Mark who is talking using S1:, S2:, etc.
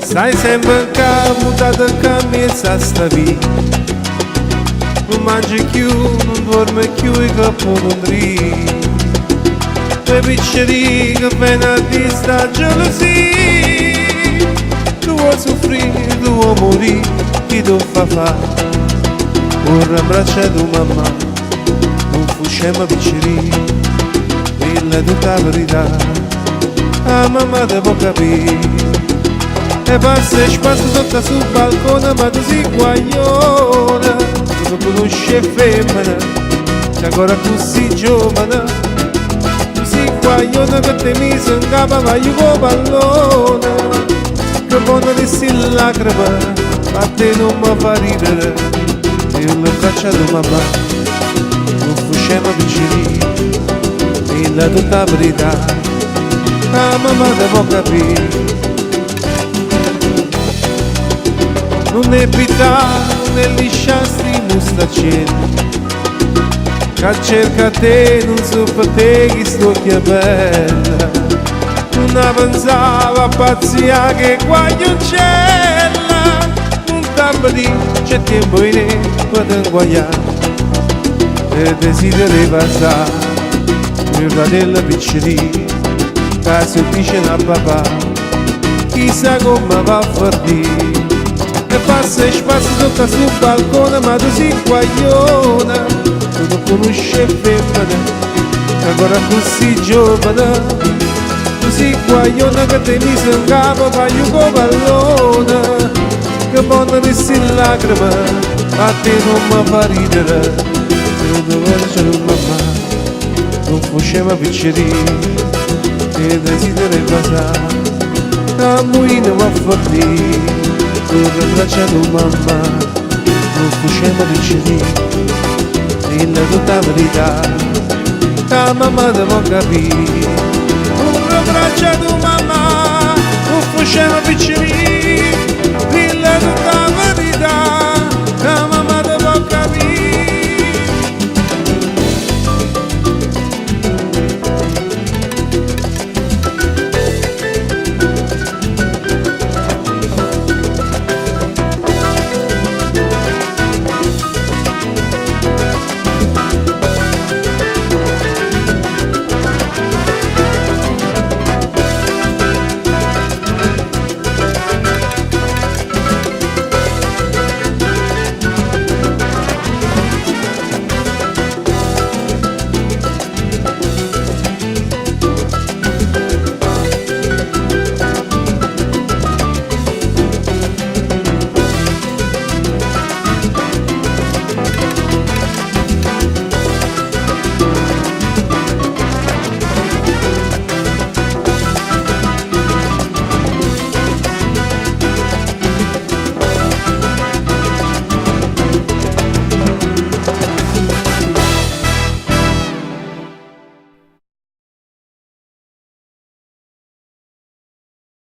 S1: Stai sempre in casa, mutata in camminza sta vita. Non mangi più, non dormi più e capo non dri. Le picceri che venerdì sta gelosia. Tu vuoi soffrire, tu vuoi morire, chi ti fa fare? Ora abbraccia tu mamma, non fusciamo picceri, dilla tutta la verità, la mamma te può capire. E passa e spazza sotto sul balcone, ma tu sei guagliona, tu non conosci femmina, che ancora tu sei giovane, tu sei guagliona che ti mise in capo ma io con pallone, che buono di si lacrime, ma te non mi fa ridere, io le faccio di mamma, non fusciamo vicini, dilla tutta la verità, la mamma te può capire. Non è pietà, non è lisciastri mustacini, che cerca te, non so per te che sto che bella. Non pensava a pazzia che guaglioncella, non t'abba di c'è tempo in e per guagliare, e desideri passare, mio fratello piccini, che sottisce a papà, chissà come va a farti. E passa e spazza sotto sul balcone, ma tu sei guagliona, tu non conosci femmina, che ancora così giovane, tu sei guagliona che ti mise in capo, fai con pallone, che buona di si lacrime, a te non mi fa ridere, io dovevo c'era mamma, non fusciamo picceri, e desideri passare, a muina va a farti. Dove abbracciato mamma, non fusciamo vicini, dilla tutta la verità, la mamma devo capire. Dove abbracciato mamma,